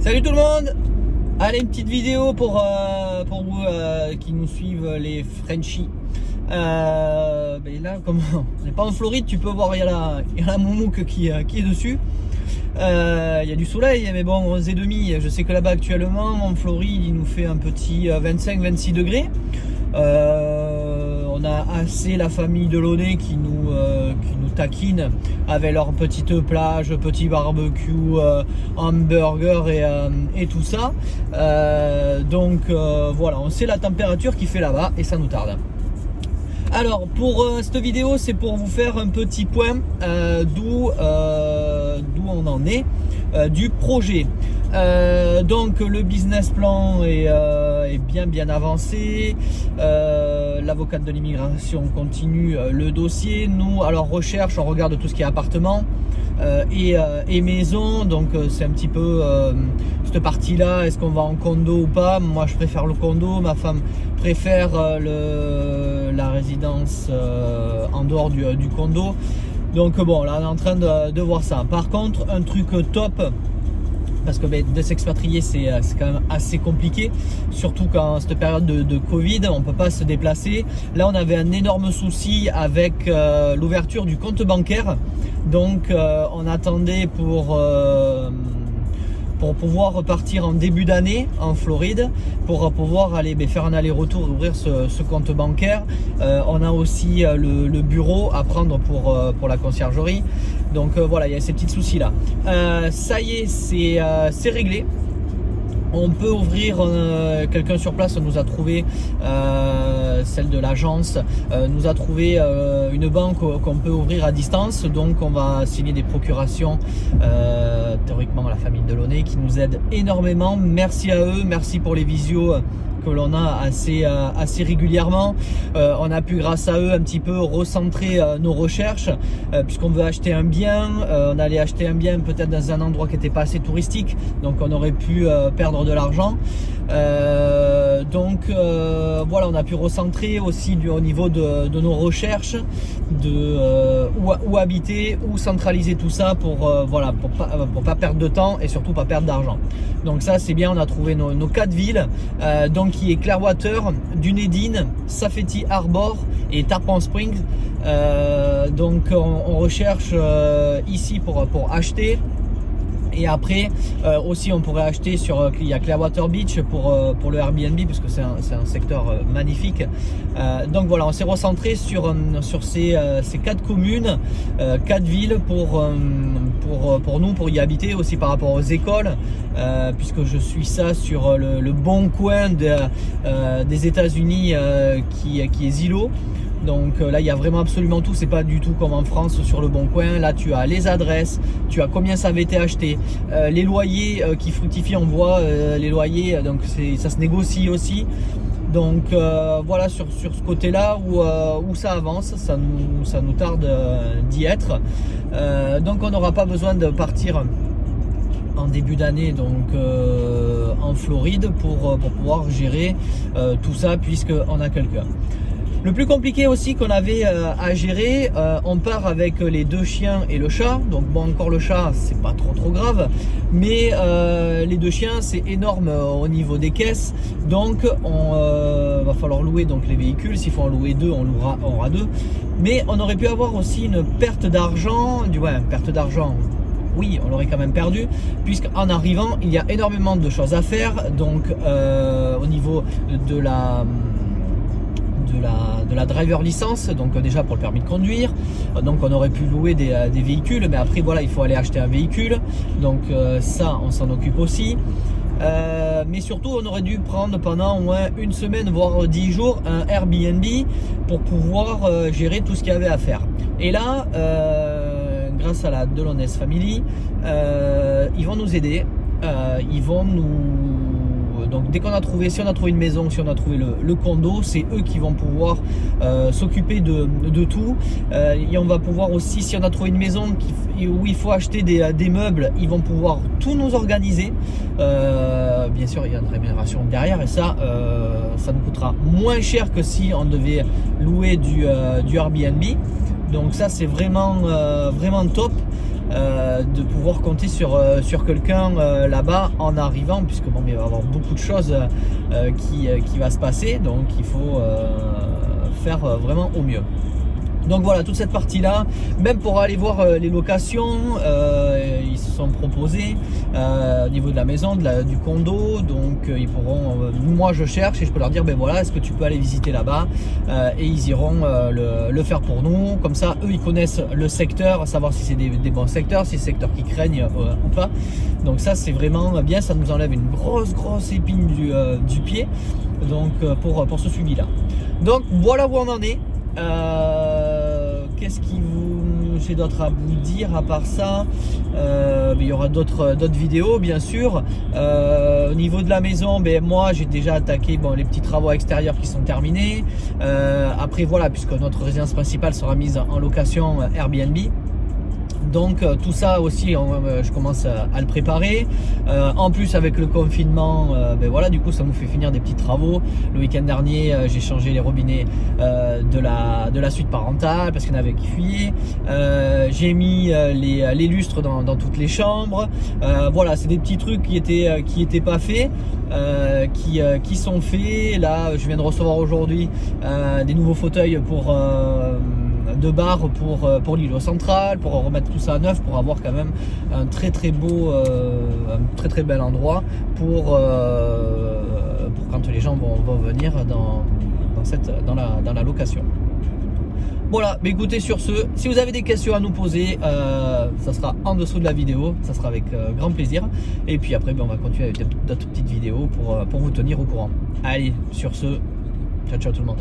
Salut tout le monde. Allez, une petite vidéo pour vous qui nous suivent, les Frenchies. Là, comme on n'est pas en Floride, tu peux voir, il y a la moumouk qui est dessus. Il y a du soleil, mais bon, 11h30. Je sais que là-bas actuellement, en Floride, il nous fait un petit 25-26 degrés. On a assez la famille Delaunay qui nous taquine avec leur petite plage, petit barbecue, hamburger et tout ça. Voilà, on sait la température qu'il fait là-bas et ça nous tarde. Alors pour cette vidéo, c'est pour vous faire un petit point d'où on en est du projet. Donc le business plan est bien avancé. L'avocate de l'immigration continue le dossier. Nous, alors recherche, on regarde tout ce qui est appartement et maison. Donc c'est un petit peu cette partie-là. Est-ce qu'on va en condo ou pas? Moi, je préfère le condo. Ma femme préfère la résidence en dehors du condo. Donc bon, là on est en train de voir ça. Par contre, un truc top, parce que de s'expatrier c'est quand même assez compliqué, surtout quand cette période de Covid, on ne peut pas se déplacer. Là on avait un énorme souci avec l'ouverture du compte bancaire, donc on attendait pour pouvoir repartir en début d'année en Floride, pour pouvoir aller faire un aller-retour et ouvrir ce compte bancaire. On a aussi le bureau à prendre pour la conciergerie. Donc voilà, il y a ces petits soucis là. Ça y est, c'est réglé. On peut ouvrir, quelqu'un sur place nous a trouvé, celle de l'agence, nous a trouvé une banque qu'on peut ouvrir à distance. Donc on va signer des procurations, théoriquement à la famille Delaunay qui nous aide énormément. Merci à eux, merci pour les visios que l'on a assez régulièrement. On a pu, grâce à eux, un petit peu recentrer nos recherches, puisqu'on veut acheter un bien. On allait acheter un bien peut-être dans un endroit qui n'était pas assez touristique, donc on aurait pu perdre de l'argent. Voilà, on a pu recentrer aussi au niveau de nos recherches, où habiter, où centraliser tout ça pour pas perdre de temps et surtout pas perdre d'argent. Donc ça c'est bien, on a trouvé nos 4 villes, qui est Clearwater, Dunedin, Safety Harbor et Tarpon Springs. Donc on recherche ici pour acheter. Et après aussi on pourrait acheter il y a Clearwater Beach pour le Airbnb, puisque c'est un secteur magnifique. Donc voilà, on s'est recentré sur ces 4 communes, 4 villes pour nous, pour y habiter, aussi par rapport aux écoles, puisque je suis ça sur le bon coin des États-Unis, qui est Zillow. Donc là il y a vraiment absolument tout, c'est pas du tout comme en France sur le bon coin. Là tu as les adresses, tu as combien ça avait été acheté, les loyers qui fructifient, on voit les loyers, donc ça se négocie aussi. Donc voilà, sur ce côté là où ça avance, ça nous tarde d'y être. Donc on n'aura pas besoin de partir en début d'année, donc en Floride, pour pouvoir gérer tout ça, puisqu'on a quelqu'un. Le plus compliqué aussi qu'on avait à gérer, on part avec les 2 chiens et le chat. Donc bon, encore le chat, c'est pas trop grave, mais les 2 chiens, c'est énorme au niveau des caisses. Donc va falloir louer donc les véhicules. S'il faut en louer 2, on aura 2. Mais on aurait pu avoir aussi une perte d'argent. Perte d'argent. Oui, on l'aurait quand même perdu, puisqu'en arrivant, il y a énormément de choses à faire. Donc au niveau de la driver licence, donc déjà pour le permis de conduire. Donc on aurait pu louer des véhicules, mais après voilà, il faut aller acheter un véhicule, donc ça on s'en occupe aussi. Mais surtout on aurait dû prendre pendant au moins une semaine, voire 10 jours, un Airbnb pour pouvoir gérer tout ce qu'il y avait à faire. Et là grâce à la Delaunay Family, ils vont nous aider, ils vont nous... Donc dès qu'on a trouvé, si on a trouvé une maison, si on a trouvé le condo, c'est eux qui vont pouvoir s'occuper de tout. Et on va pouvoir aussi, si on a trouvé une maison où il faut acheter des meubles, ils vont pouvoir tout nous organiser. Bien sûr, il y a une rémunération derrière, et ça nous coûtera moins cher que si on devait louer du Airbnb. Donc ça c'est vraiment top. de pouvoir compter sur quelqu'un là-bas en arrivant, puisque bon, il va y avoir beaucoup de choses qui va se passer, donc il faut faire vraiment au mieux. Donc voilà, toute cette partie-là, même pour aller voir les locations, ils se sont proposés au niveau de la maison, du condo. Donc ils pourront, moi je cherche et je peux leur dire, ben voilà, est-ce que tu peux aller visiter là-bas, et ils iront le faire pour nous. Comme ça, eux ils connaissent le secteur, à savoir si c'est des bons secteurs, si c'est des secteurs qui craignent ou pas. Donc ça c'est vraiment bien, ça nous enlève une grosse épine du pied, donc pour ce suivi-là. Donc voilà où on en est. Qu'est-ce qui j'ai d'autre à vous dire à part ça? Il y aura d'autres vidéos bien sûr. Au niveau de la maison, moi j'ai déjà attaqué les petits travaux extérieurs qui sont terminés. Après voilà, puisque notre résidence principale sera mise en location Airbnb. Donc tout ça aussi, je commence à le préparer. En plus avec le confinement, voilà, du coup ça nous fait finir des petits travaux. Le week-end dernier, j'ai changé les robinets de la suite parentale parce qu'il y en avait qui fuyaient. J'ai mis les lustres dans toutes les chambres. Voilà, c'est des petits trucs qui étaient pas faits, qui sont faits. Là, je viens de recevoir aujourd'hui des nouveaux fauteuils de bar pour l'îlot central, pour remettre tout ça à neuf, pour avoir quand même un très beau, un très bel endroit pour quand les gens vont venir dans la location. Voilà, mais écoutez, sur ce, si vous avez des questions à nous poser, ça sera en dessous de la vidéo, ça sera avec grand plaisir. Et puis après, on va continuer avec d'autres petites vidéos pour vous tenir au courant. Allez, sur ce, ciao tout le monde.